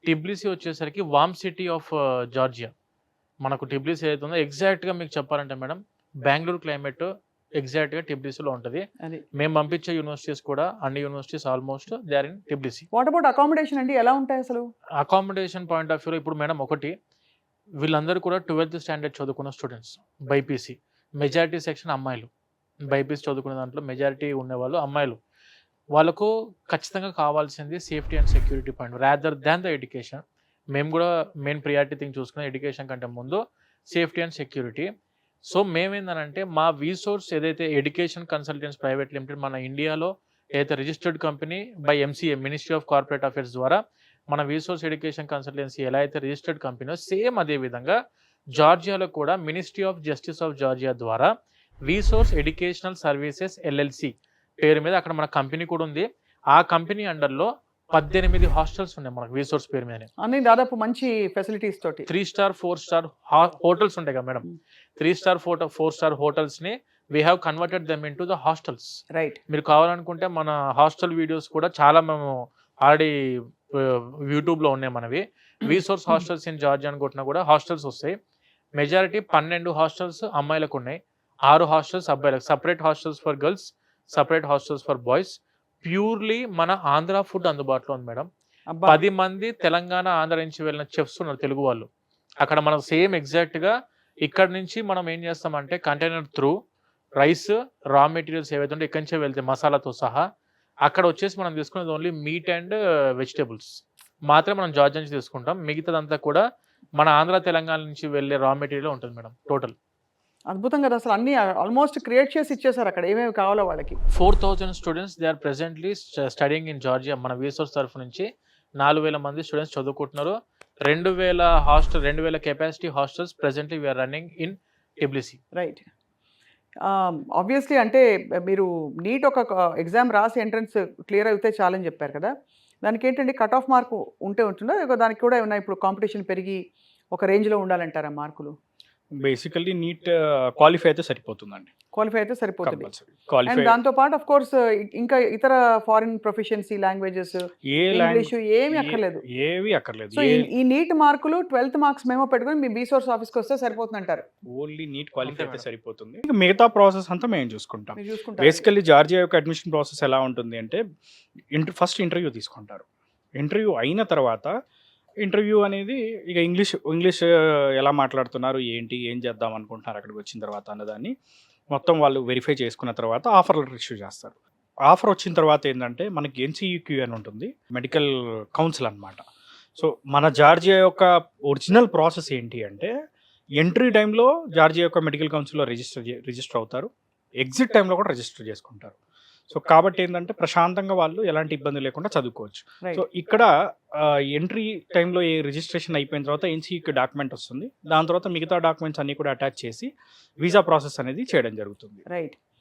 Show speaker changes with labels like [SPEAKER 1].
[SPEAKER 1] టిబ్లిసీ వచ్చేసరికి వామ్ city of Georgia. మనకు టిబ్లిసీ ఏదైతే ఉందో ఎగ్జాక్ట్‌గా మీకు చెప్పాలంటే మేడం, బెంగుళూరు క్లైమేట్ ఎగ్జాక్ట్‌గా టిబ్లిసీలో ఉంటది.
[SPEAKER 2] అది.
[SPEAKER 1] మేము పంపించే యూనివర్సిటీస్ కూడా అన్ని universities almost they are in Tbilisi.
[SPEAKER 2] What about accommodation అండి? ఎలా ఉంటాయి అసలు?
[SPEAKER 1] అకామిడేషన్ పాయింట్ ఆఫ్ వ్యూలో ఇప్పుడు మేడం ఒకటి, వీళ్ళందరూ కూడా 12థ్ స్టాండర్డ్ చదువుకున్న స్టూడెంట్స్. బైపీసీ. మెజారిటీ సెక్షన్ అమ్మాయిలు. బైపీసీ చదువుకునే దాంట్లో మెజారిటీ ఉండేవాళ్ళు అమ్మాయిలు. వాళ్ళకు ఖచ్చితంగా కావాల్సింది safety and security point rather than the education. మేము గూడా మెయిన్ ప్రియారిటీ థింగ్ చూసుకునే ఎడ్యుకేషన్ కంటే ముందు సేఫ్టీ అండ్ సెక్యూరిటీ. సో, మేమేందనంటే మా వీసోర్స్ ఏదైతే ఎడ్యుకేషన్ కన్సల్టెంట్స్ ప్రైవేట్ లిమిటెడ్ మన ఇండియాలో ఏదైతే registered company by MCA ministry of corporate affairs ద్వారా మన వీసోర్స్ ఎడ్యుకేషన్ కన్సల్టెన్సీ ఎలా అయితే రిజిస్టర్డ్ కంపెనీయో సేమ్ అదే విధంగా జార్జియాలో కూడా ministry of justice of Georgia ద్వారా వీసోర్స్ ఎడ్యుకేషనల్ సర్వీసెస్ ఎల్ఎల్‌సి పేరు మీద అక్కడ మన కంపెనీ కూడా ఉంది. ఆ కంపెనీ అండర్‌లో 18 హాస్టల్స్ ఉన్నాయి మనకు వీసోర్స్ పేరు మీదనే.
[SPEAKER 2] అన్ని దాదాపు మంచి ఫెసిలిటీస్ తోటి.
[SPEAKER 1] 3 స్టార్, 4 స్టార్ హోటల్స్ ఉంటాయి కదా మేడం.
[SPEAKER 2] హ్మ్.
[SPEAKER 1] 3 స్టార్, 4 స్టార్ హోటల్స్‌ని we have converted them into the hostels.
[SPEAKER 2] Right.
[SPEAKER 1] మీరు కావాలనుకుంటే మన హాస్టల్ వీడియోస్ కూడా చాలా మేము ఆల్రెడీ యూట్యూబ్‌లో ఉన్నాయి మనవి. వీసోర్స్ హాస్టల్స్ ఇన్ జార్జియా అని కొట్టినా కూడా హాస్టల్స్ వస్తాయి. మెజారిటీ 12 హాస్టల్స్ అమ్మాయిలకున్నాయి. 6 హాస్టల్స్ అబ్బాయిలకు. Separate hostels for girls, separate hostels for boys. Purely మన ఆంధ్ర ఫుడ్ అందుబాటులో ఉంది మేడం.
[SPEAKER 2] అబ్బా!
[SPEAKER 1] 10 మంది తెలంగాణ, ఆంధ్ర నుంచి వెళ్ళిన చెఫ్స్ ఉన్నారు తెలుగు వాళ్ళు. అక్కడ మనం సేమ్ ఎగ్జాక్ట్‌గా ఇక్కడి నుంచి మనం ఏం చేస్తామంటే కంటైనర్ త్రూ రైస్, రా మెటీరియల్స్ ఏవైతే ఉంటే ఇక్కడి నుంచే వెళ్తాయి మసాలాతో సహా. అక్కడ వచ్చేసి మనం తీసుకునేది ఓన్లీ మీట్ అండ్ వెజిటబుల్స్ మాత్రమే మనం జార్జియా నుంచి తీసుకుంటాం. మిగతాదంతా కూడా మన ఆంధ్ర, తెలంగాణ నుంచి వెళ్ళే రా మెటీరియల్ ఉంటుంది మేడం టోటల్.
[SPEAKER 2] అద్భుతం కదా! అసలు అన్నీ ఆల్మోస్ట్ క్రియేట్ చేసి ఇచ్చేసారు అక్కడ ఏమేమి కావాలో వాళ్ళకి.
[SPEAKER 1] 4000 students they are presently studying in Georgia. మన వీసోర్స్ తరఫు నుంచి 4000 మంది స్టూడెంట్స్ చదువుకుంటున్నారు. 2000 capacity hostels presently we are running in Tbilisi.
[SPEAKER 2] Right. Obviously అంటే మీరు నీట్ ఒక ఎగ్జామ్ రాసి ఎంట్రన్స్ క్లియర్ అయితే చాలని చెప్పారు కదా! దానికేంటండి కట్ ఆఫ్ మార్క్ ఉంటే ఉంటుందా? లేక దానికి కూడా ఏమన్నా ఇప్పుడు కాంపిటీషన్ పెరిగి ఒక రేంజ్‌లో ఉండాలంటారా మార్కులు?
[SPEAKER 3] బేసికల్లీ నీట్ క్వాలిఫై అయితే సరిపోతుందండి.
[SPEAKER 2] క్వాలిఫై అయితే సరిపోతుంది.
[SPEAKER 3] కంపల్సరీ.
[SPEAKER 2] అండ్
[SPEAKER 3] క్వాలిఫై
[SPEAKER 2] దాంతో పాటు ఆఫ్ కోర్స్ ఇంకా ఇతర ఫారిన్ ప్రొఫిషియన్సీ లాంగ్వేజెస్,
[SPEAKER 3] ఏ
[SPEAKER 2] ఇంగ్లీషు ఏమి అక్కర్లేదు.
[SPEAKER 3] ఏవి అక్కర్లేదు.
[SPEAKER 2] సో ఈ నీట్ మార్కులు 12థ్ మార్క్స్ మెమో పెట్టుకొని మీ బీసోర్స్ ఆఫీస్‌కి వస్తే సరిపోతుందంటారు.
[SPEAKER 3] ఓన్లీ నీట్ క్వాలిఫై
[SPEAKER 1] అంతే
[SPEAKER 3] అయితే
[SPEAKER 1] మేడం.
[SPEAKER 3] సరిపోతుంది. ఇక మిగతా ప్రాసెస్ అంతా మేము చూసుకుంటాం.
[SPEAKER 2] మీరు చూసుకుంటారు.
[SPEAKER 3] బేసికల్లీ జార్జియా యొక్క అడ్మిషన్ ప్రాసెస్ ఎలా ఉంటుంది అంటే ఫస్ట్ ఇంటర్వ్యూ తీసుకుంటారు. ఇంటర్వ్యూ అయిన తర్వాత ఇంటర్వ్యూ అనేది ఇక ఇంగ్లీష్ ఎలా మాట్లాడుతున్నారు, ఏంటి, ఏం చేద్దాం అనుకుంటున్నారు అక్కడికి వచ్చిన తర్వాత అన్నదాన్ని మొత్తం వాళ్ళు వెరిఫై చేసుకున్న తర్వాత ఆఫర్ లెటర్ ఇష్యూ చేస్తారు. ఆఫర్ వచ్చిన తర్వాత ఏంటంటే మనకి ఎన్సీయూక్యూ అని ఉంటుంది, మెడికల్ కౌన్సిల్ అన్నమాట. సో మన జార్జియా యొక్క ఒరిజినల్ ప్రాసెస్ ఏంటి అంటే ఎంట్రీ టైంలో జార్జియా యొక్క మెడికల్ కౌన్సిల్లో రిజిస్టర్ అవుతారు. ఎగ్జిట్ టైంలో కూడా రిజిస్టర్ చేసుకుంటారు. సో కాబట్టి ఏంటంటే ప్రశాంతంగా వాళ్ళు ఎలాంటి ఇబ్బంది లేకుండా చదువుకోవచ్చు.
[SPEAKER 2] రైట్.
[SPEAKER 3] సో ఇక్కడ ఎంట్రీ టైంలో ఏ రిజిస్ట్రేషన్ అయిపోయిన తర్వాత ఎన్సీయూకి డాక్యుమెంట్ వస్తుంది. దాని తర్వాత మిగతా డాక్యుమెంట్స్ అన్నీ కూడా అటాచ్ చేసి వీసా ప్రాసెస్ అనేది చేయడం జరుగుతుంది.
[SPEAKER 2] రైట్.